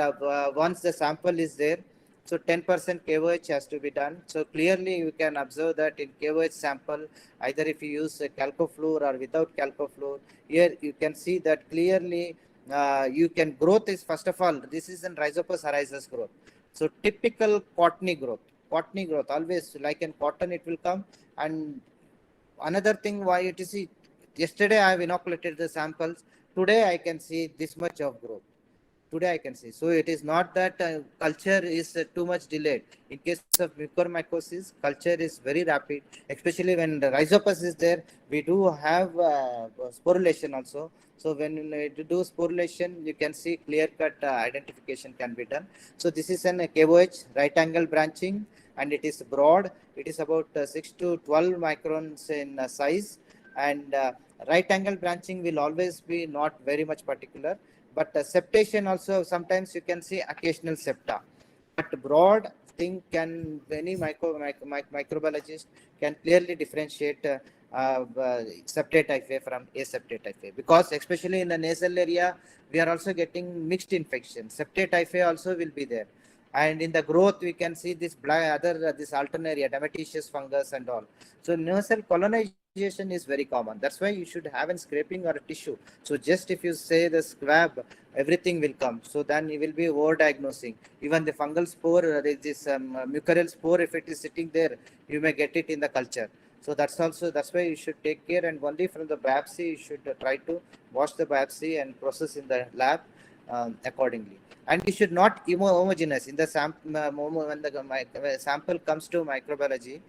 S3: once the sample is there, so 10% KOH has to be done. So clearly you can observe that in KOH sample, either if you use chalcofluor or without chalcofluor, here you can see that clearly you can growth is, first of all, this is in Rhizopus oryzus growth. So typical cottony growth, always like in cotton it will come. And another thing why it is, yesterday I have inoculated the samples, today I can see this much of growth. Today I can see. So it is not that culture is too much delayed. In case of mucormycosis, culture is very rapid, especially when the rhizopus is there. We do have sporulation also. So when you do sporulation, you can see clear-cut identification can be done. So this is an KOH, right angle branching, and it is broad. It is about 6 to 12 microns in size, and right angle branching will always be not very much particular. But septation also, sometimes you can see occasional septa. But broad thing can, any microbiologist can clearly differentiate septate hyphae from aseptate hyphae. Because especially in the nasal area, we are also getting mixed infection. Septate hyphae also will be there. And in the growth, we can see this this alternaria, Demeticious fungus and all. So universal colonization is very common. That's why you should have a scraping or a tissue. So just if you say the swab, everything will come. So then you will be over-diagnosing. Even the fungal spore, there is this mucorrhal spore, if it is sitting there, you may get it in the culture. So that's why you should take care, and only from the biopsy, you should try to wash the biopsy and process in the lab accordingly. And you should not homogeneous in the sample when the sample comes to microbiology,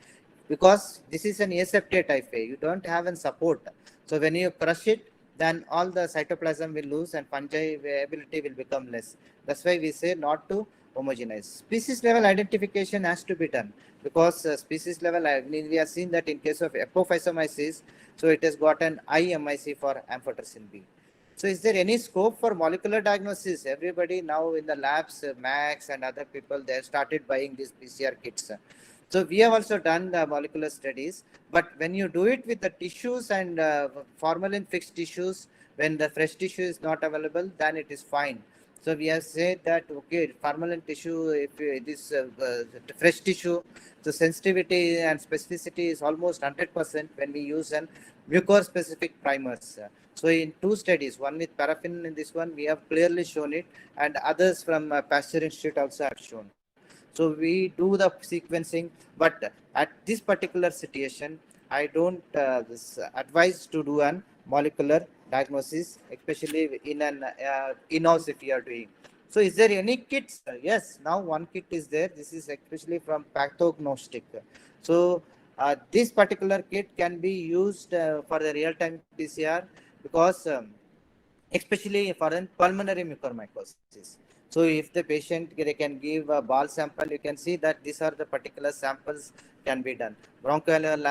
S3: because this is an aseptate type A. You don't have a support. So when you crush it, then all the cytoplasm will lose and fungi ability will become less. That's why we say not to homogenize. Species level identification has to be done, because species level, we have seen that in case of Epiphyomyces, so it has got an IMIC for amphotericin B. So is there any scope for molecular diagnosis? Everybody now in the labs, Max and other people, they have started buying these PCR kits. So we have also done the molecular studies, but when you do it with the tissues and formalin fixed tissues, when the fresh tissue is not available, then it is fine. So we have said that, okay, formalin tissue, if it is fresh tissue, the sensitivity and specificity is almost 100% when we use an mucor specific primers. So in 2 studies, one with paraffin in this one, we have clearly shown it, and others from Pasteur Institute also have shown. So we do the sequencing, but at this particular situation, I don't advise to do an molecular diagnosis, especially in an in-house if you are doing. So is there any kits? Yes, now one kit is there. This is especially from Pathognostic. So this particular kit can be used for the real-time PCR, because especially for a pulmonary mucormycosis. So if the patient, they can give a ball sample, you can see that these are the particular samples can be done. Bronchoalveolar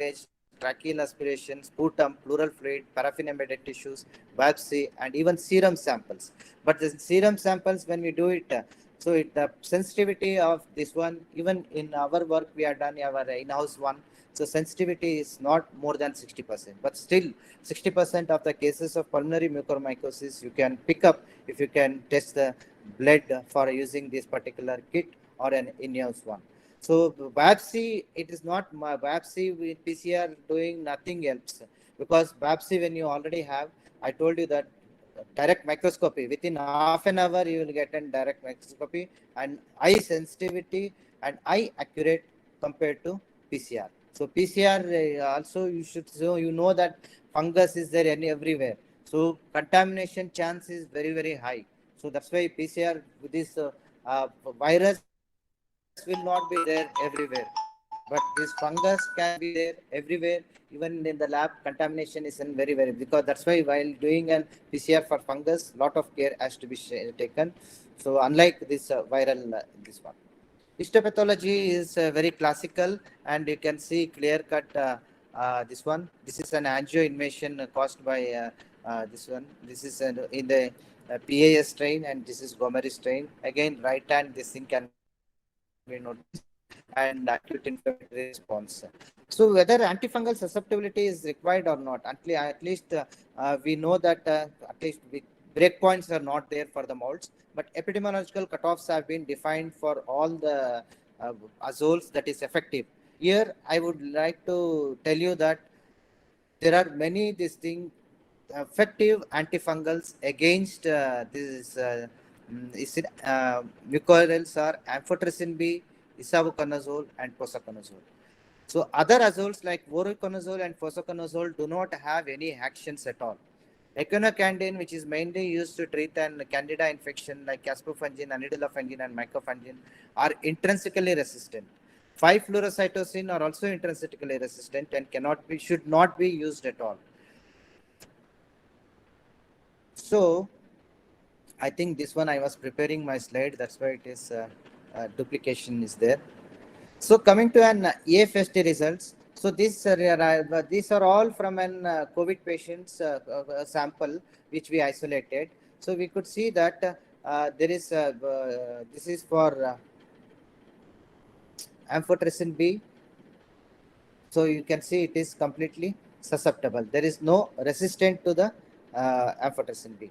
S3: lavage, tracheal aspiration, sputum, pleural fluid, paraffin embedded tissues, biopsy, and even serum samples. But the serum samples, when we do it, so the sensitivity of this one, even in our work, we are done our in-house one. So sensitivity is not more than 60%, but still 60% of the cases of pulmonary mucormycosis you can pick up if you can test the blood for using this particular kit or an in-house one. So biopsy, it is not biopsy with PCR doing nothing else, because biopsy, when you already have, I told you that direct microscopy, within half an hour you will get a direct microscopy and eye sensitivity and eye accurate compared to PCR. So PCR also you should, so you know that fungus is there everywhere. So contamination chance is very, very high. So that's why PCR with this virus will not be there everywhere. But this fungus can be there everywhere. Even in the lab, contamination is very, very, because that's why while doing an PCR for fungus, lot of care has to be taken. So unlike this viral, this one. Histopathology is very classical, and you can see clear cut this one. This is an angio invasion caused by this one. This is in the PAS strain, and this is Gomery strain. Again, right hand, this thing can be noticed, and acute inflammatory response. So whether antifungal susceptibility is required or not, at least we know that at least breakpoints are not there for the molds, but epidemiological cutoffs have been defined for all the azoles that is effective. Here, I would like to tell you that there are many effective antifungals against this mucorales are amphotericin B, isavuconazole, and posaconazole. So other azoles like voriconazole and posaconazole do not have any actions at all. Echinocandin, which is mainly used to treat an candida infection like caspofungin, anidulafungin, and mycofungin, are intrinsically resistant. 5-fluorocytosine are also intrinsically resistant and should not be used at all. So I think this one I was preparing my slide, that's why it is duplication is there. So coming to an AFST results. So these are all from an COVID patient's sample which we isolated. So we could see that there is this is for amphotericin B. So you can see it is completely susceptible. There is no resistant to the amphotericin B.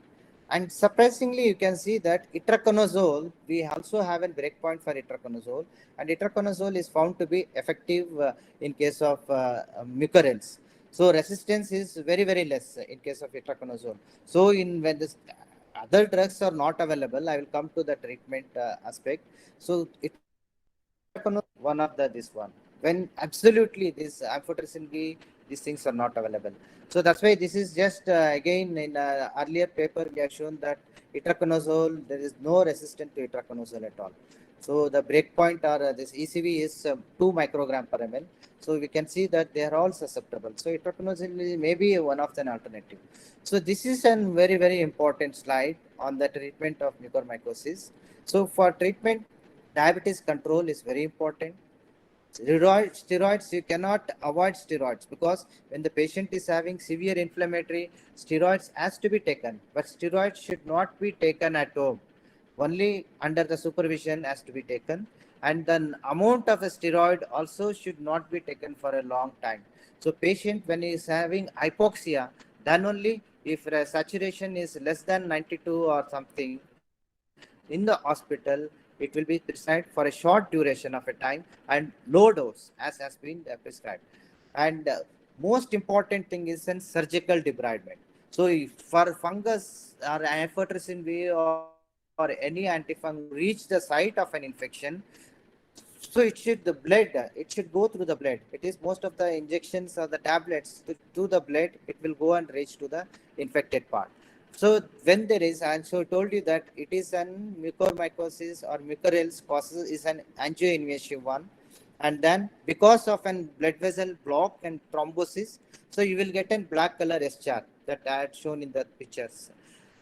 S3: And surprisingly, you can see that itraconazole, we also have a breakpoint for itraconazole, and itraconazole is found to be effective in case of mucorales. So resistance is very, very less in case of itraconazole. So when this other drugs are not available, I will come to the treatment aspect. So one of this one, when absolutely this amphotericin B, these things are not available. So that's why this is just again in earlier paper we have shown that itraconazole, there is no resistance to itraconazole at all. So the breakpoint or this ECV is 2 microgram per ml. So we can see that they are all susceptible. So itraconazole may be one of the alternative. So this is a very, very important slide on the treatment of mucormycosis. So for treatment, diabetes control is very important. Steroids, you cannot avoid steroids, because when the patient is having severe inflammatory, steroids has to be taken, but steroids should not be taken at home. Only under the supervision has to be taken, and the amount of a steroid also should not be taken for a long time. So patient, when he is having hypoxia, then only if saturation is less than 92 or something in the hospital, it will be prescribed for a short duration of a time and low dose as has been prescribed. And most important thing is in surgical debridement. So if for fungus or amphotericin B or any antifungal reach the site of an infection, so it should it should go through the blood. It is most of the injections or the tablets to the blood, it will go and reach to the infected part. So when there is, and so I told you that it is an mucormycosis or mucorales causes is an angioinvasive one, and then because of an blood vessel block and thrombosis, so you will get a black color eschar that I had shown in the pictures.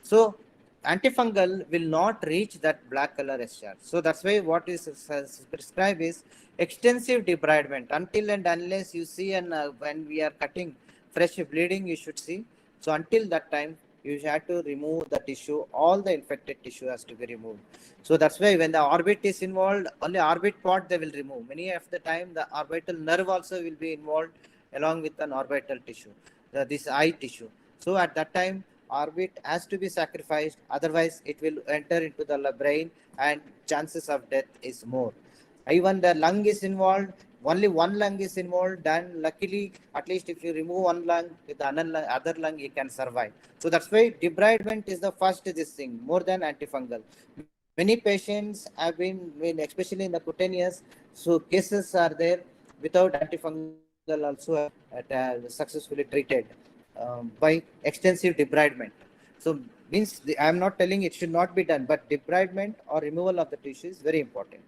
S3: So antifungal will not reach that black color eschar. So that's why what is prescribed is extensive debridement until and unless you see, and when we are cutting fresh bleeding, you should see. So until that time, you have to remove the tissue. All the infected tissue has to be removed. So that's why when the orbit is involved, only orbit part they will remove. Many of the time, the orbital nerve also will be involved along with an orbital tissue, this eye tissue. So at that time, orbit has to be sacrificed. Otherwise, it will enter into the brain and chances of death is more. Even the lung is involved. Only one lung is involved, then luckily, at least if you remove one lung, with the other lung, you can survive. So that's why debridement is the first this thing, more than antifungal. Many patients have been, especially in the cutaneous, so cases are there without antifungal also successfully treated by extensive debridement. So means I am not telling it should not be done, but debridement or removal of the tissue is very important.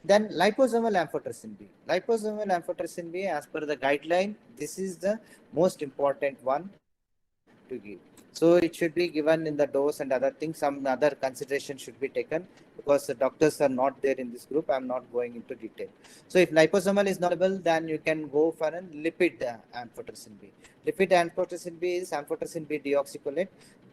S3: Then liposomal amphotericin B. Liposomal amphotericin B, as per the guideline, this is the most important one to give. So it should be given in the dose and other things. Some other consideration should be taken because the doctors are not there in this group. I'm not going into detail. So if liposomal is not available, then you can go for a lipid amphotericin B. Lipid amphotericin B is amphotericin B deoxycholate.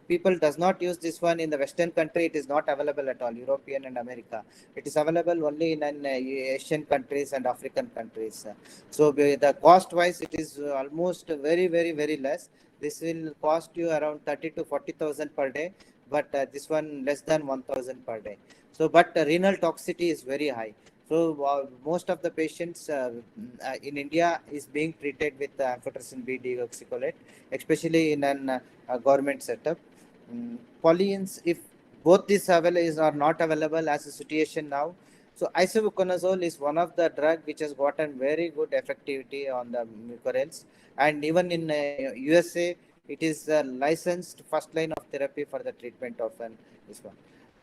S3: People does not use this one in the Western country. It is not available at all, European and America. It is available only in Asian countries and African countries. So the cost wise, it is almost very, very, very less. This will cost you around 30 to 40,000 per day, but this one less than 1,000 per day. So, but renal toxicity is very high. So most of the patients in India is being treated with amphotericin B deoxycholate, especially in a government setup. Polyenes, if both these are not available as a situation now, so isavuconazole is one of the drug which has gotten very good effectivity on the mucorales, and even in USA, it is licensed first line of therapy for the treatment of this one.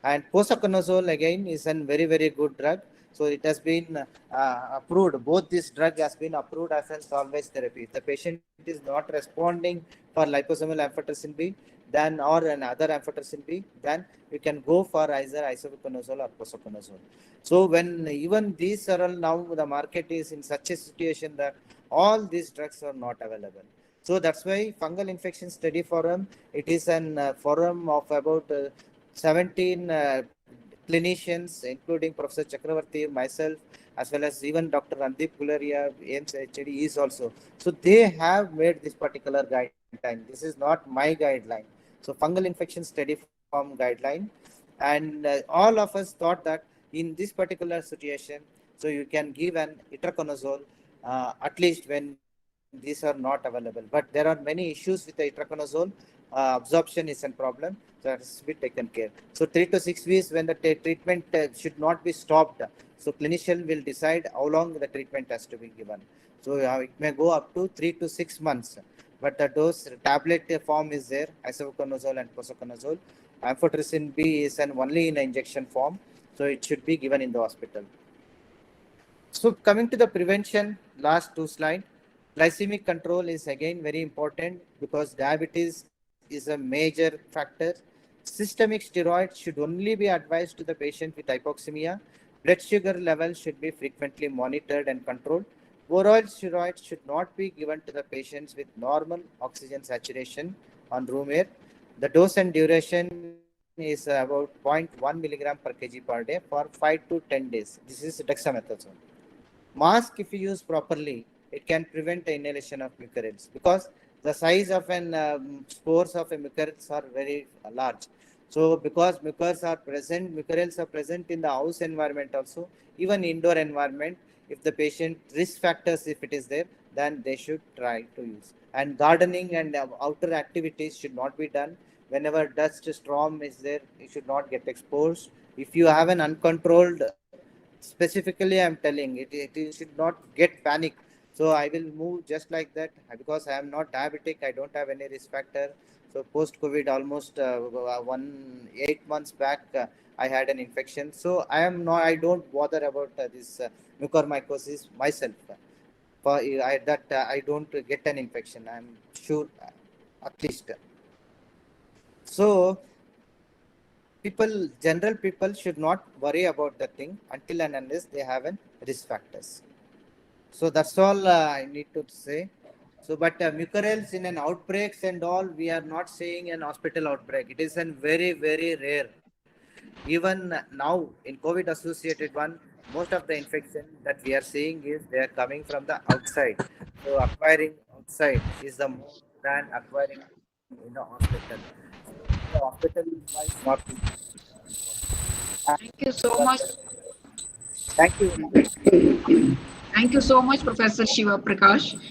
S3: And posaconazole again is a very, very good drug. So it has been approved. Both this drug has been approved as a salvage therapy. If the patient is not responding for liposomal amphotericin B, then or another amphotericin B, then you can go for either isavuconazole or posaconazole. So when even these are all now, the market is in such a situation that all these drugs are not available. So that's why Fungal Infection Study Forum, it is an forum of about 17 clinicians, including Professor Chakravarti, myself, as well as even Dr. Randeep Gularia, AIMS HAD is also. So they have made this particular guideline. This is not my guideline. So Fungal Infection Study form guideline, and all of us thought that in this particular situation, so you can give an itraconazole at least when these are not available. But there are many issues with the itraconazole. Absorption is a problem, so that has to be taken care. So 3 to 6 weeks when the treatment should not be stopped. So clinician will decide how long the treatment has to be given. So it may go up to 3 to 6 months. But the dose tablet form is there, isavuconazole and posaconazole. Amphotericin B is only in injection form, so it should be given in the hospital. So coming to the prevention, last 2 slides. Glycemic control is again very important because diabetes is a major factor. Systemic steroids should only be advised to the patient with hypoxemia. Blood sugar levels should be frequently monitored and controlled. Oral steroids should not be given to the patients with normal oxygen saturation on room air. The dose and duration is about 0.1 milligram per kg per day for 5 to 10 days. This is dexamethasone. Mask, if you use properly, it can prevent the inhalation of mucorales because the size of spores of a mucorales are very large. So because mucorales are present in the house environment also, even indoor environment, if the patient risk factors, if it is there, then they should try to use. And gardening and outer activities should not be done. Whenever dust storm is there, it should not get exposed. If you have an uncontrolled, specifically I'm telling it should not get panic. So I will move just like that because I am not diabetic. I don't have any risk factor. So post-COVID, almost 8 months back, I had an infection. So I don't bother about this mucormycosis myself. I don't get an infection. I'm sure, at least. So general people should not worry about the thing until and unless they have an risk factors. So that's all I need to say. So, but mucorales in an outbreaks and all, we are not seeing an hospital outbreak. It is a very, very rare. Even now in COVID associated one, most of the infection that we are seeing is they are coming from the outside. So acquiring outside is the more than acquiring in the hospital. The hospital is not.
S2: Thank you so much.
S3: Thank you.
S2: Thank you so much, Professor Shiva Prakash.